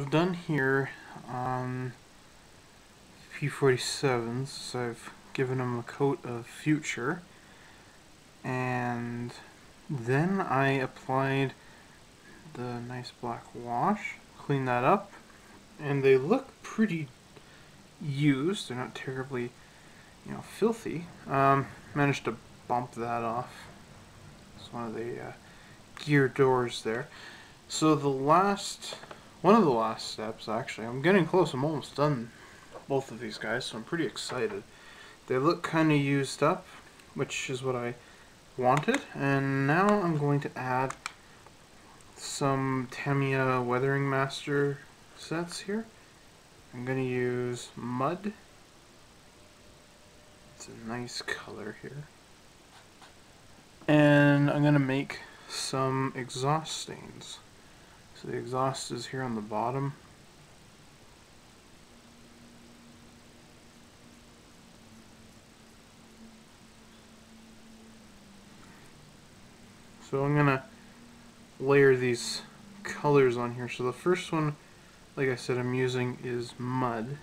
I've done here on P-47s is I've given them a coat of Future, and then I applied the nice black wash, cleaned that up, and they look pretty used. They're not terribly, filthy. Managed to bump that off. It's one of the gear doors there. So one of the last steps, actually, I'm getting close. I'm almost done both of these guys, so I'm pretty excited. They look kind of used up, which is what I wanted, and now I'm going to add some Tamiya Weathering Master sets here. I'm going to use mud. It's a nice color here. And I'm going to make some exhaust stains. So the exhaust is here on the bottom. So I'm going to layer these colors on here. So the first one, like I said, I'm using is mud.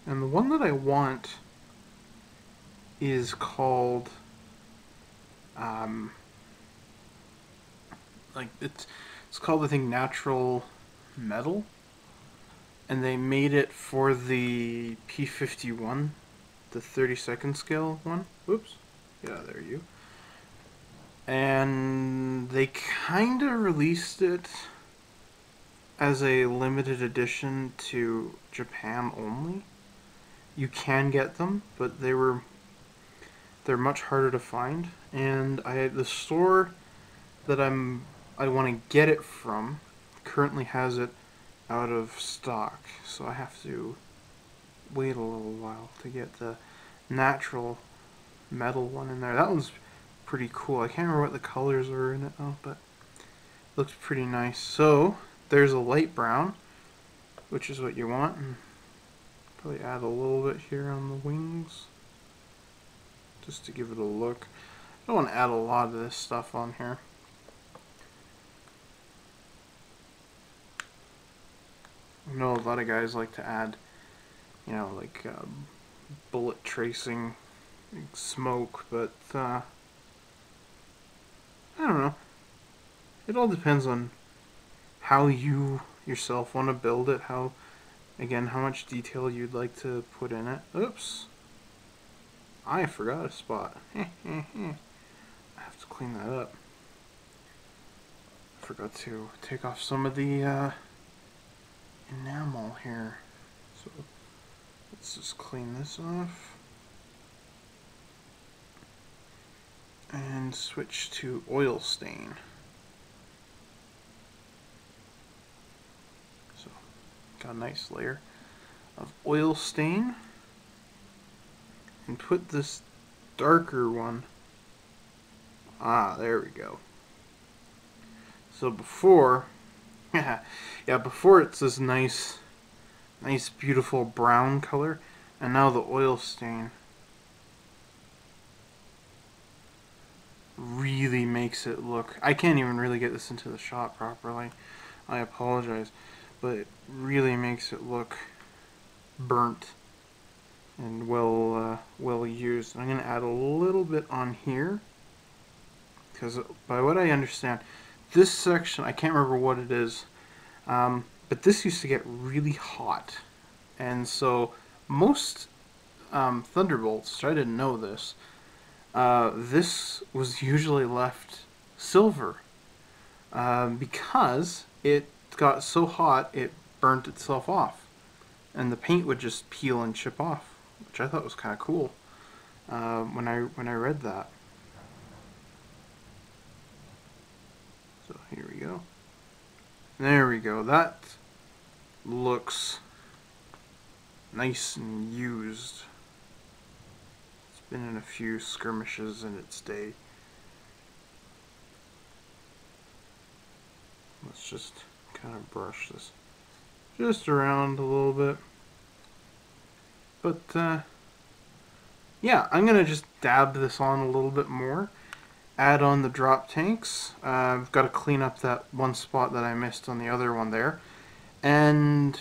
And the one that I want is called it's called, I think, Natural Metal, and they made it for the P-51, the 32nd scale one. Whoops. Yeah, there you. And they kind of released it as a limited edition to Japan only. You can get them, but they're much harder to find. And the store that I want to get it from currently has it out of stock, so I have to wait a little while to get the Natural Metal one in there. That one's pretty cool. I can't remember what the colors were in it though, but it looks pretty nice. So there's a light brown, which is what you want, and probably add a little bit here on the wings just to give it a look. I don't want to add a lot of this stuff on here. I know a lot of guys like to add, like bullet tracing, like smoke, but I don't know. It all depends on how you yourself want to build it, how much detail you'd like to put in it. Oops. I forgot a spot. I have to clean that up. I forgot to take off some of the enamel here. So let's just clean this off. And switch to oil stain. So got a nice layer of oil stain. And put this darker one. There we go. So before, before it's this nice beautiful brown color, and now the oil stain really makes it look, I can't even really get this into the shot properly, I apologize, but it really makes it look burnt and well used. I'm going to add a little bit on here, because by what I understand, this section, I can't remember what it is, but this used to get really hot, and so most Thunderbolts, I didn't know this, this was usually left silver, because it got so hot it burnt itself off, and the paint would just peel and chip off, which I thought was kind of cool when I read that. So here we go. There we go. That looks nice and used. It's been in a few skirmishes in its day. Let's just kind of brush this just around a little bit. But yeah, I'm gonna just dab this on a little bit more, add on the drop tanks. I've got to clean up that one spot that I missed on the other one there. And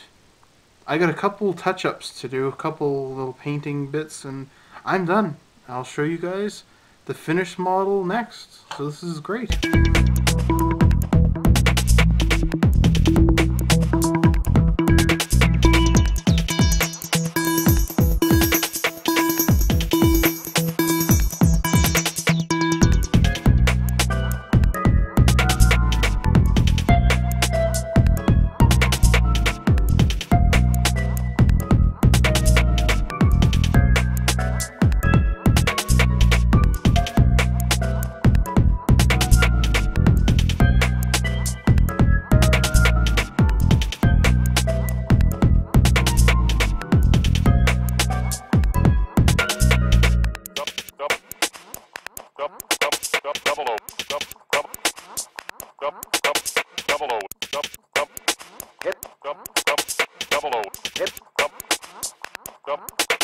I got a couple touch-ups to do, a couple little painting bits, and I'm done. I'll show you guys the finished model next. So this is great.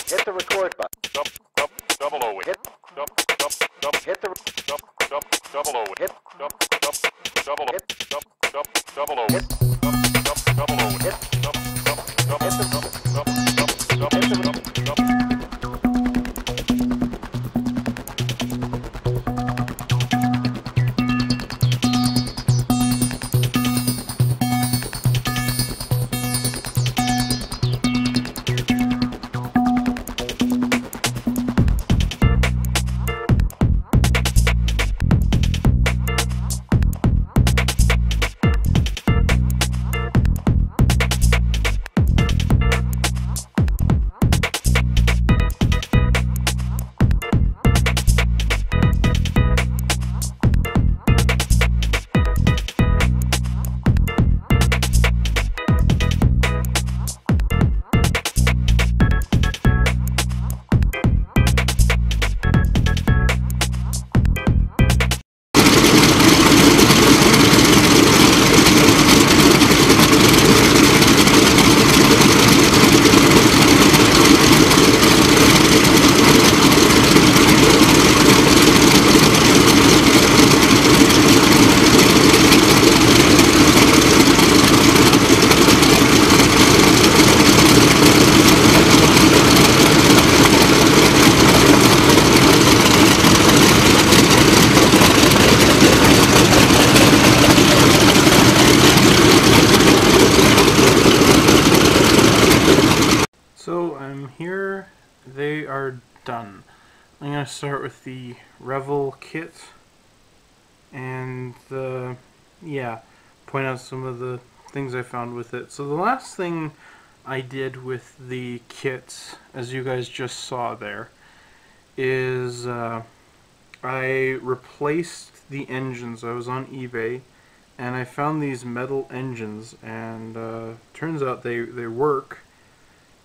Hit the record button. Double O. Hit the double O. Hit double O. Hit double O. Hit double O. Hit So I'm here, they are done. I'm going to start with the Revel Kit and point out some of the things I found with it. So the last thing I did with the kit, as you guys just saw there, is I replaced the engines. I was on eBay and I found these metal engines, and turns out they work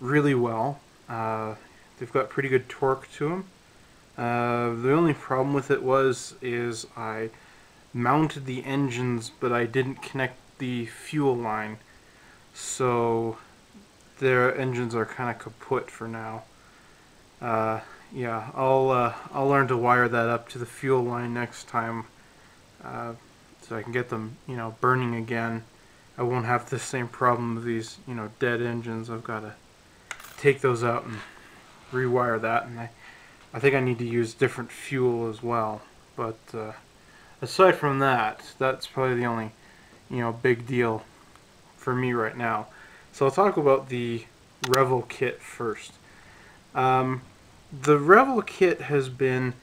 really well. They've got pretty good torque to them. The only problem with it is I mounted the engines, but I didn't connect the fuel line, so their engines are kind of kaput for now. Yeah, I'll learn to wire that up to the fuel line next time, so I can get them, burning again. I won't have the same problem with these, dead engines. I've got to take those out and rewire that, and I think I need to use different fuel as well. But aside from that, that's probably the only big deal for me right now. So I'll talk about the Revel Kit first. The Revel Kit has been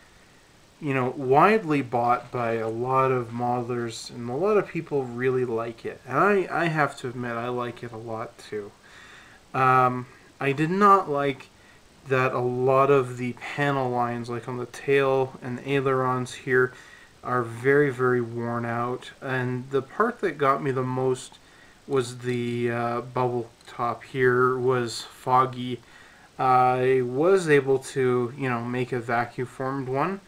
widely bought by a lot of modelers, and a lot of people really like it, and I have to admit I like it a lot too. I did not like that a lot of the panel lines, like on the tail and the ailerons here, are very, very worn out. And the part that got me the most was the bubble top here was foggy. I was able to, make a vacuum formed one,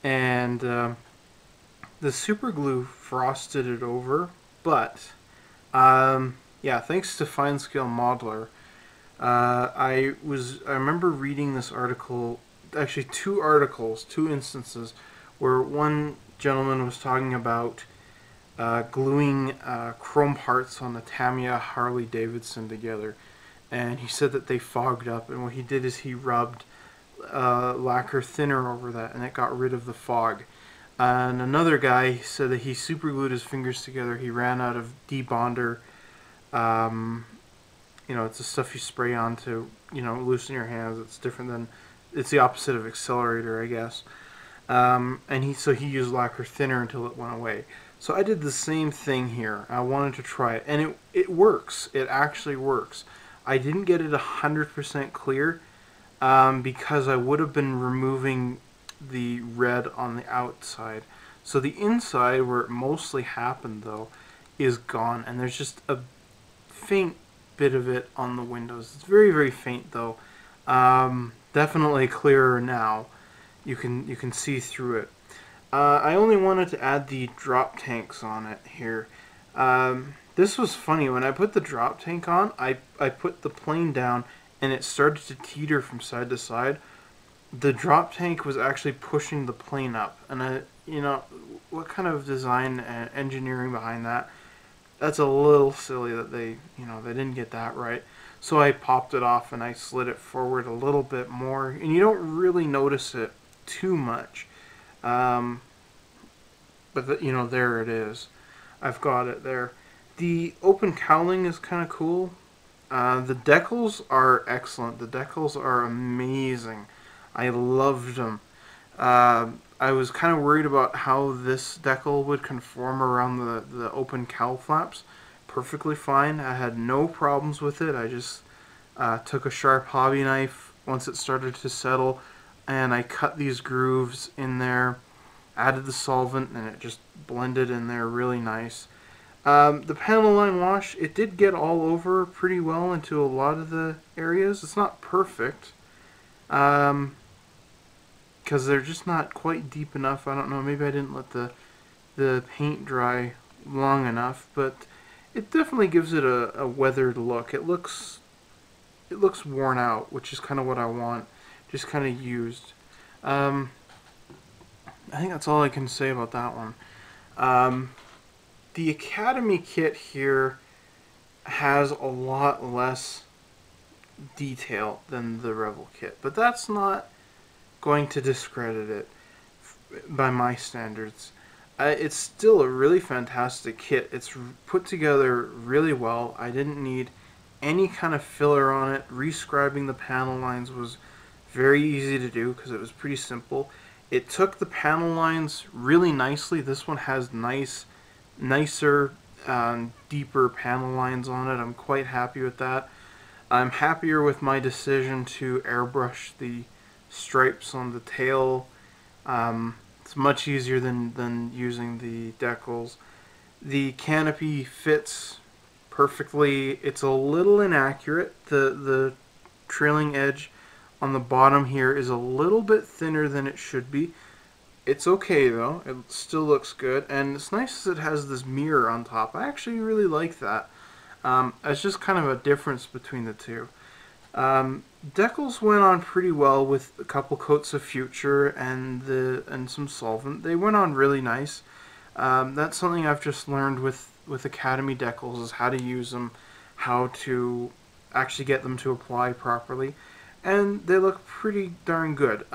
and the super glue frosted it over. But yeah, thanks to Fine Scale Modeler, I remember reading this article, actually two instances, where one gentleman was talking about gluing chrome parts on the Tamiya Harley Davidson together, and he said that they fogged up, and what he did is he rubbed lacquer thinner over that, and it got rid of the fog. And another guy said that he super glued his fingers together. He ran out of debonder. It's the stuff you spray on to, loosen your hands. It's different than, it's the opposite of accelerator, I guess. And he used lacquer thinner until it went away. So I did the same thing here. I wanted to try it, and it works. It actually works. I didn't get it 100% clear because I would have been removing the red on the outside. So the inside, where it mostly happened though, is gone, and there's just a faint bit of it on the windows. It's very, very faint though. Definitely clearer now. You can see through it. I only wanted to add the drop tanks on it here. This was funny. When I put the drop tank on, I put the plane down and it started to teeter from side to side. The drop tank was actually pushing the plane up, and what kind of design and engineering behind that? That's a little silly that they didn't get that right. So I popped it off and I slid it forward a little bit more, and you don't really notice it too much. But there it is. I've got it there. The open cowling is kind of cool. The decals are excellent. The decals are amazing. I loved them. I was kind of worried about how this decal would conform around the open cowl flaps. Perfectly fine. I had no problems with it. I just took a sharp hobby knife once it started to settle, and I cut these grooves in there, added the solvent, and it just blended in there really nice. The panel line wash, it did get all over pretty well into a lot of the areas. It's not perfect, because they're just not quite deep enough. I don't know, maybe I didn't let the paint dry long enough, but it definitely gives it a weathered look. It looks worn out, which is kind of what I want, just kind of used. I think that's all I can say about that one. The Academy kit here has a lot less detail than the Revel kit, but that's not going to discredit it by my standards. It's still a really fantastic kit. It's put together really well. I didn't need any kind of filler on it. Rescribing the panel lines was very easy to do because it was pretty simple. It took the panel lines really nicely. This one has nicer, deeper panel lines on it. I'm quite happy with that. I'm happier with my decision to airbrush the stripes on the tail. It's much easier than using the decals. The canopy fits perfectly. It's a little inaccurate. The trailing edge on the bottom here is a little bit thinner than it should be. It's okay though. It still looks good, and it's nice that it has this mirror on top. I actually really like that. It's just kind of a difference between the two. Decals went on pretty well with a couple coats of Future and some solvent. They went on really nice. That's something I've just learned with Academy decals, is how to use them, how to actually get them to apply properly, and they look pretty darn good.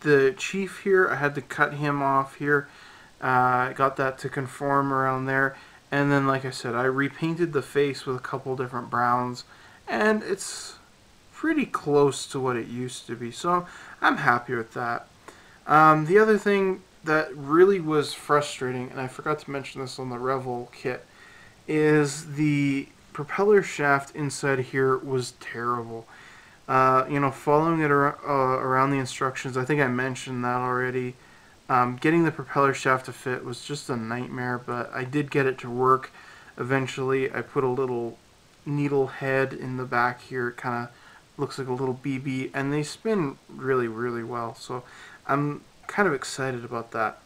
The Chief here, I had to cut him off here. I got that to conform around there, and then like I said, I repainted the face with a couple different browns, and it's pretty close to what it used to be, so I'm happy with that. The other thing that really was frustrating, and I forgot to mention this on the Revel kit, is the propeller shaft inside here was terrible. Following it around the instructions, I think I mentioned that already. Getting the propeller shaft to fit was just a nightmare, but I did get it to work eventually. I put a little needle head in the back here. It kind of looks like a little BB, and they spin really, really well, so I'm kind of excited about that.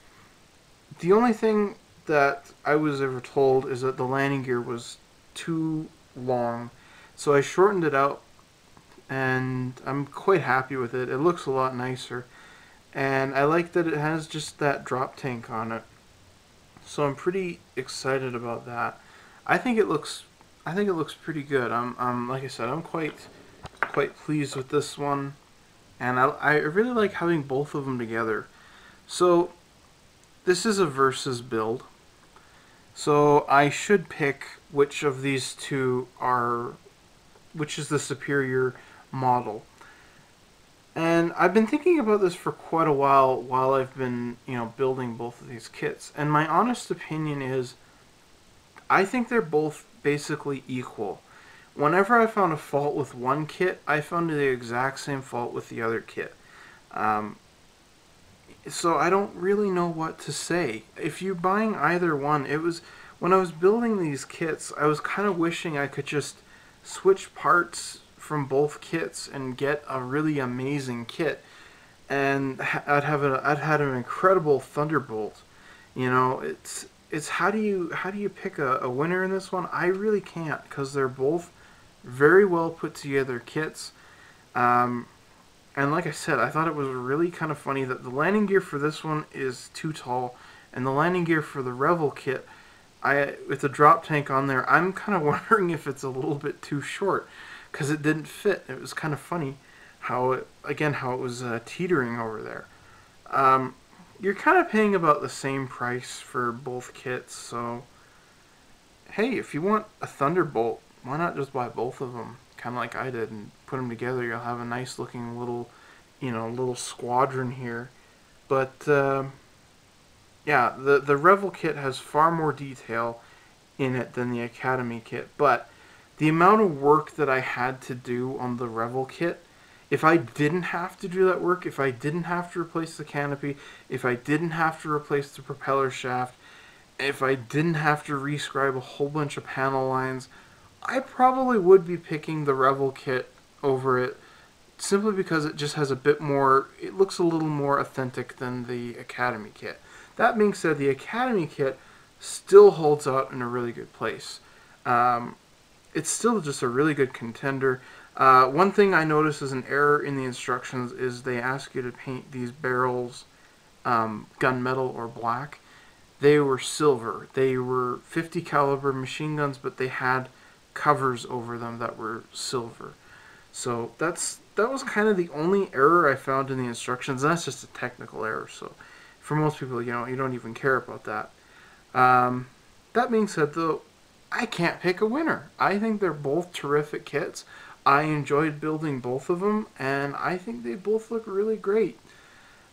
The only thing that I was ever told is that the landing gear was too long, so I shortened it out, and I'm quite happy with it. It looks a lot nicer. and I like that it has just that drop tank on it. So I'm pretty excited about that. I think it looks pretty good. Like I said, I'm quite pleased with this one, and I really like having both of them together. So this is a versus build. So I should pick which of these two which is the superior model. And I've been thinking about this for quite a while I've been, building both of these kits. And my honest opinion is I think they're both basically equal. Whenever I found a fault with one kit, I found the exact same fault with the other kit. So I don't really know what to say. If you're buying either one, when I was building these kits, I was kind of wishing I could just switch parts from both kits and get a really amazing kit, and I'd had an incredible Thunderbolt. It's how do you pick a winner in this one? I really can't, because they're both very well put together kits. And like I said, I thought it was really kind of funny that the landing gear for this one is too tall, and the landing gear for the Revel kit, with the drop tank on there, I'm kind of wondering if it's a little bit too short, because it didn't fit. It was kind of funny how it was teetering over there. You're kind of paying about the same price for both kits, so hey, if you want a Thunderbolt, why not just buy both of them, kind of like I did, and put them together? You'll have a nice looking little squadron here. But yeah, the Revel kit has far more detail in it than the Academy kit, but the amount of work that I had to do on the Revel kit, if I didn't have to do that work, if I didn't have to replace the canopy, if I didn't have to replace the propeller shaft, if I didn't have to rescribe a whole bunch of panel lines, I probably would be picking the Revel kit over it, simply because it just has a bit more, it looks a little more authentic than the Academy kit. That being said, the Academy kit still holds out in a really good place. It's still just a really good contender. One thing I noticed as an error in the instructions is they ask you to paint these barrels gunmetal or black. They were silver. They were 50 caliber machine guns, but they had covers over them that were silver. So that was kind of the only error I found in the instructions. And that's just a technical error. So for most people, you don't even care about that. That being said, though, I can't pick a winner. I think they're both terrific kits. I enjoyed building both of them, and I think they both look really great.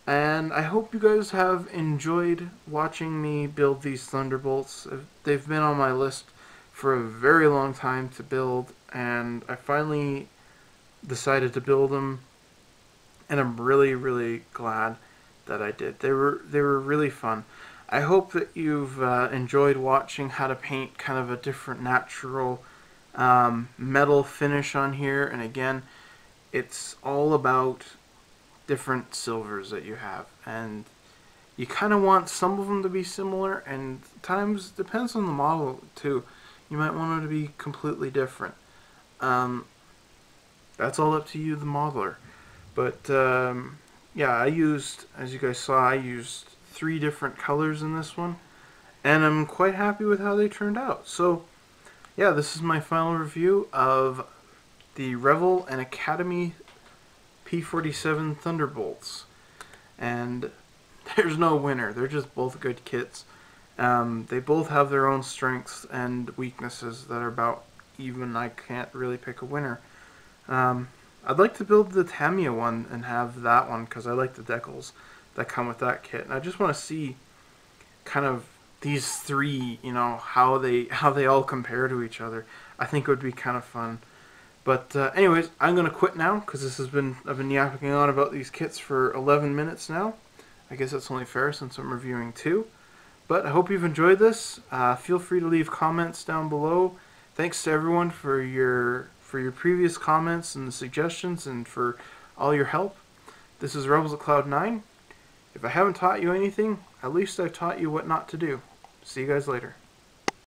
And I hope you guys have enjoyed watching me build these Thunderbolts. They've been on my list for a very long time to build, and I finally decided to build them, and I'm really, really glad that I did. They were really fun. I hope that you've enjoyed watching how to paint kind of a different natural metal finish on here. And again, it's all about different silvers that you have, and you kind of want some of them to be similar, and times depends on the model too. You might want them to be completely different. That's all up to you, the modeler. But yeah, as you guys saw, I used 3 different colors in this one, and I'm quite happy with how they turned out. So yeah, this is my final review of the Revel and Academy P-47 Thunderbolts, and there's no winner. They're just both good kits. They both have their own strengths and weaknesses that are about even. I can't really pick a winner. I'd like to build the Tamiya one and have that one, because I like the decals that come with that kit, and I just want to see kind of these 3, how they all compare to each other. I think it would be kind of fun. But anyways, I'm gonna quit now, because I've been yapping on about these kits for 11 minutes now. I guess that's only fair since I'm reviewing 2. But I hope you've enjoyed this. Feel free to leave comments down below. Thanks to everyone for your previous comments and the suggestions, and for all your help. This is Rebels at Cloud 9. If I haven't taught you anything, at least I've taught you what not to do. See you guys later.